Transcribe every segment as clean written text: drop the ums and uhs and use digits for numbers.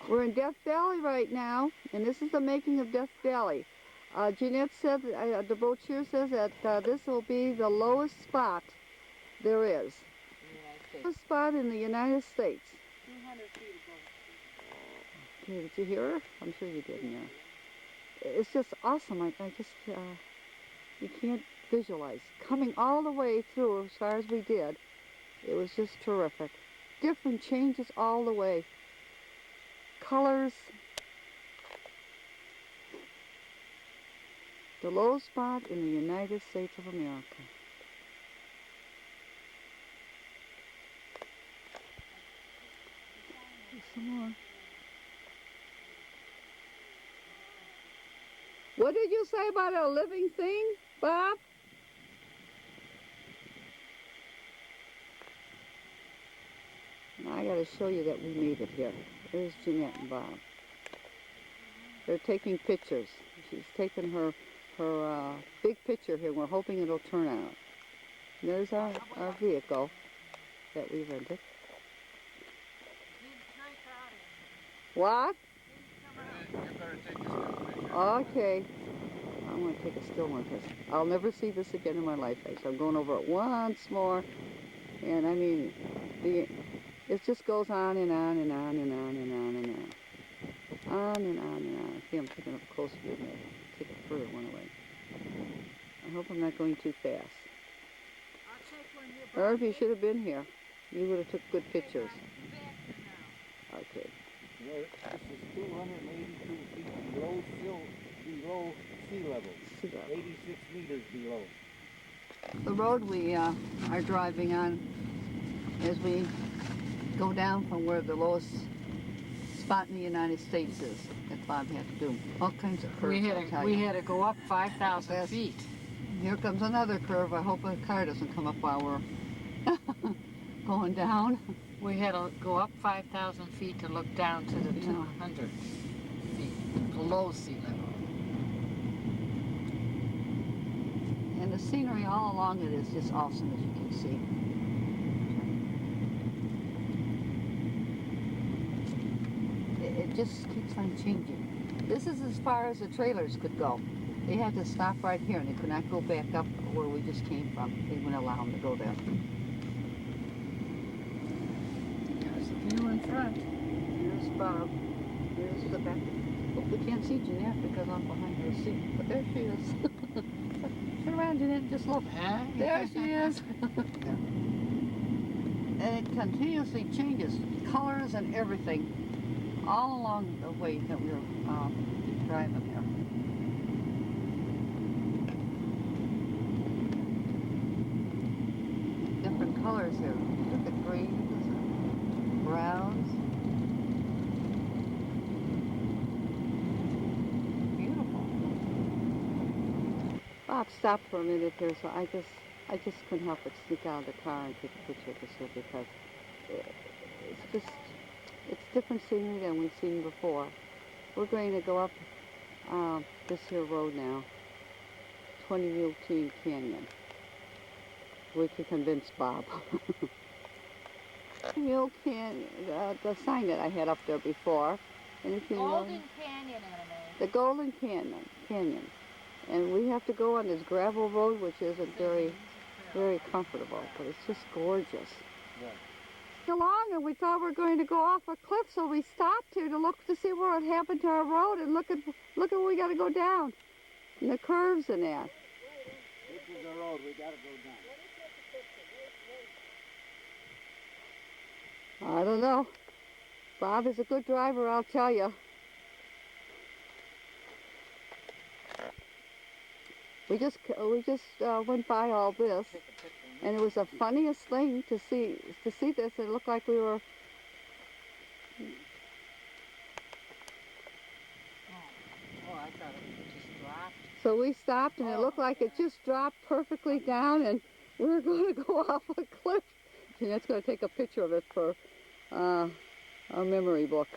We're in Death Valley right now, and this is the making of Death Valley. Jeanette said, the brochure says that this will be the lowest spot there is. Lowest spot in the United States. 200 feet above. Okay, did you hear her? I'm sure you did, yeah. It's just awesome. I just, you can't visualize. Coming all the way through as far as we did, it was just terrific. Different changes all the way. Colors. The low spot in the United States of America. Some more. What did you say about a living thing, Bob? Now I got to show you that we made it here. There's Jeanette and Bob. They're taking pictures. She's taking her big picture here. We're hoping it'll turn out. And there's our vehicle that we rented. What? You better take a still picture. Okay. I'm going to take a still one because I'll never see this again in my life. So I'm going over it once more. And I mean, it just goes on and on and on and on and on and on. On and on and on. See, I'm taking up a close view now. Take a further one away. I hope I'm not going too fast. Irv, you should have been here. You would have took good pictures. Okay. This is 282 feet below sea level. 86 meters below. The road we are driving on as we go down from where the lowest spot in the United States is that Bob had to do. All kinds of curves. We had to go up 5,000 feet. Here comes another curve. I hope a car doesn't come up while we're going down. We had to go up 5,000 feet to look down to the 200 feet below sea level. And the scenery all along it is just awesome, as you can see. It just keeps on changing. This is as far as the trailers could go. They had to stop right here and they could not go back up where we just came from. They wouldn't allow them to go there. There's the view in front. Here's Bob. Here's the back. Oh, we can't see Jeanette because I'm behind her seat. But there she is. Turn around, Jeanette, and just look. There she is. And it continuously changes colors and everything all along the way that we were driving there. Different colors here. Look at greens, browns. Beautiful. Bob stopped for a minute here, so I just couldn't help but sneak out of the car and take a picture of this here because it's different scenery than we've seen before. We're going to go up this here road now, 20 Mule Team Canyon. We can convince Bob. Mule Canyon, the sign that I had up there before. And if you Golden Canyon, Anime. The Golden Canyon. And we have to go on this gravel road, which isn't very comfortable, but it's just gorgeous. Yeah. Along, and we thought we were going to go off a cliff, so we stopped here to look to see what had happened to our road, and look at where we got to go down, and the curves and that. This is the road we got to go down. I don't know. Bob is a good driver, I'll tell you. We just went by all this, and it was the funniest thing to see this. It looked like we were. Oh, I thought it just dropped. So we stopped, and it looked like it just dropped perfectly down, and we were going to go off a cliff. Jeanette's going to take a picture of it for our memory book.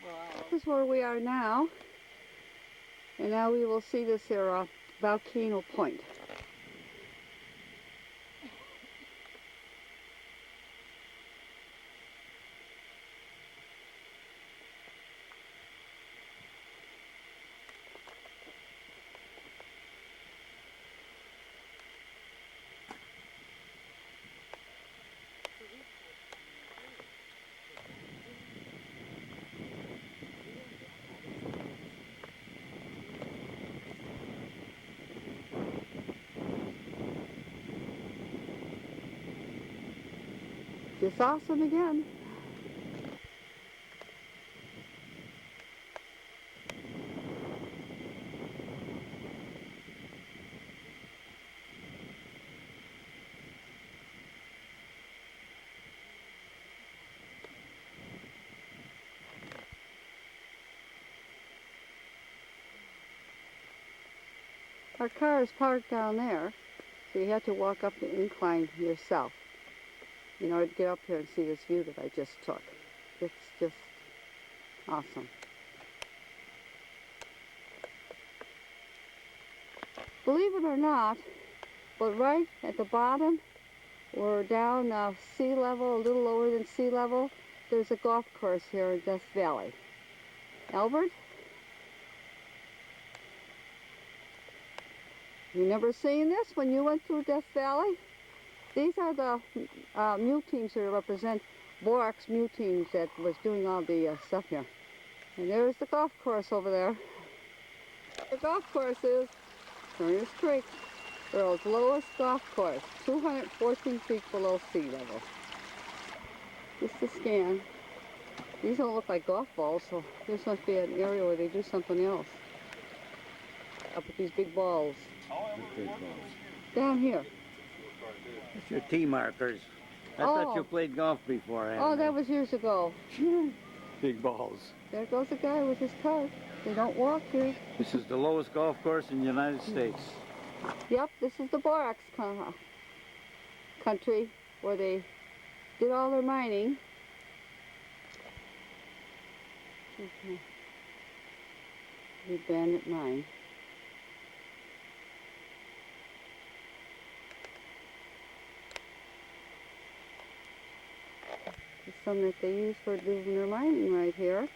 Wow. This is where we are now. And now we will see this here volcano point. It's awesome again. Our car is parked down there, so you have to walk up the incline yourself in order to get up here and see this view that I just took. It's just awesome. Believe it or not, but right at the bottom, we're down sea level, a little lower than sea level, there's a golf course here in Death Valley. Albert? You never seen this when you went through Death Valley? These are the mule teams that represent Borax Mule Teams that was doing all the stuff here. And there's the golf course over there. The golf course is Turner's Creek, the world's lowest golf course, 214 feet below sea level. Just a scan. These don't look like golf balls, so this must be an area where they do something else. Up at these big balls. Down here. That's your tee markers. I thought you played golf before. Oh, that was years ago. Big balls. There goes a guy with his cart. They don't walk here. This is the lowest golf course in the United States. Yep, this is the Borax country where they did all their mining. The Bandit Mine. It's some that they use for doing their mining right here.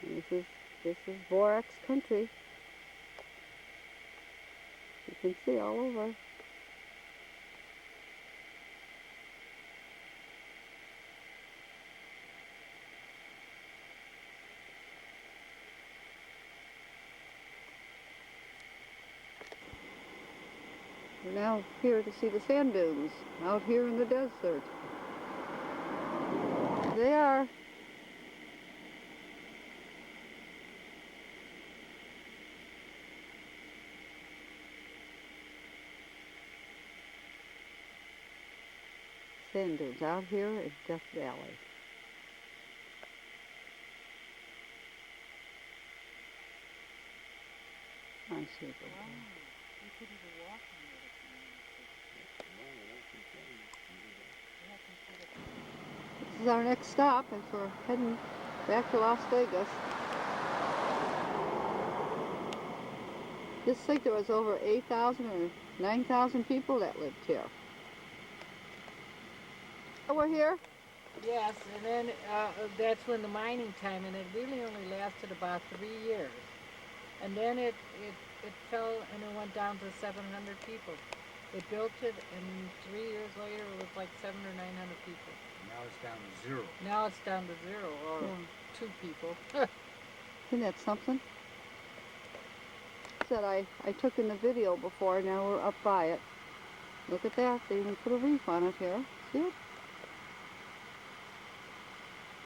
And this is Borax country. You can see all over. We're now here to see the sand dunes out here in the desert. They are. Sand dunes out here in Death Valley. I see it. This is our next stop as we're heading back to Las Vegas. Just think there was over 8,000 or 9,000 people that lived here. We're here? Yes, and then that's when the mining time, and it really only lasted about 3 years. And then it fell and it went down to 700 people. They built it, and 3 years later it was like 700 or 900 people. Now it's down to zero. Now it's down to zero, or Yeah. 2 people. Isn't that something? That I took in the video before, now we're up by it. Look at that, they even put a reef on it here. See it?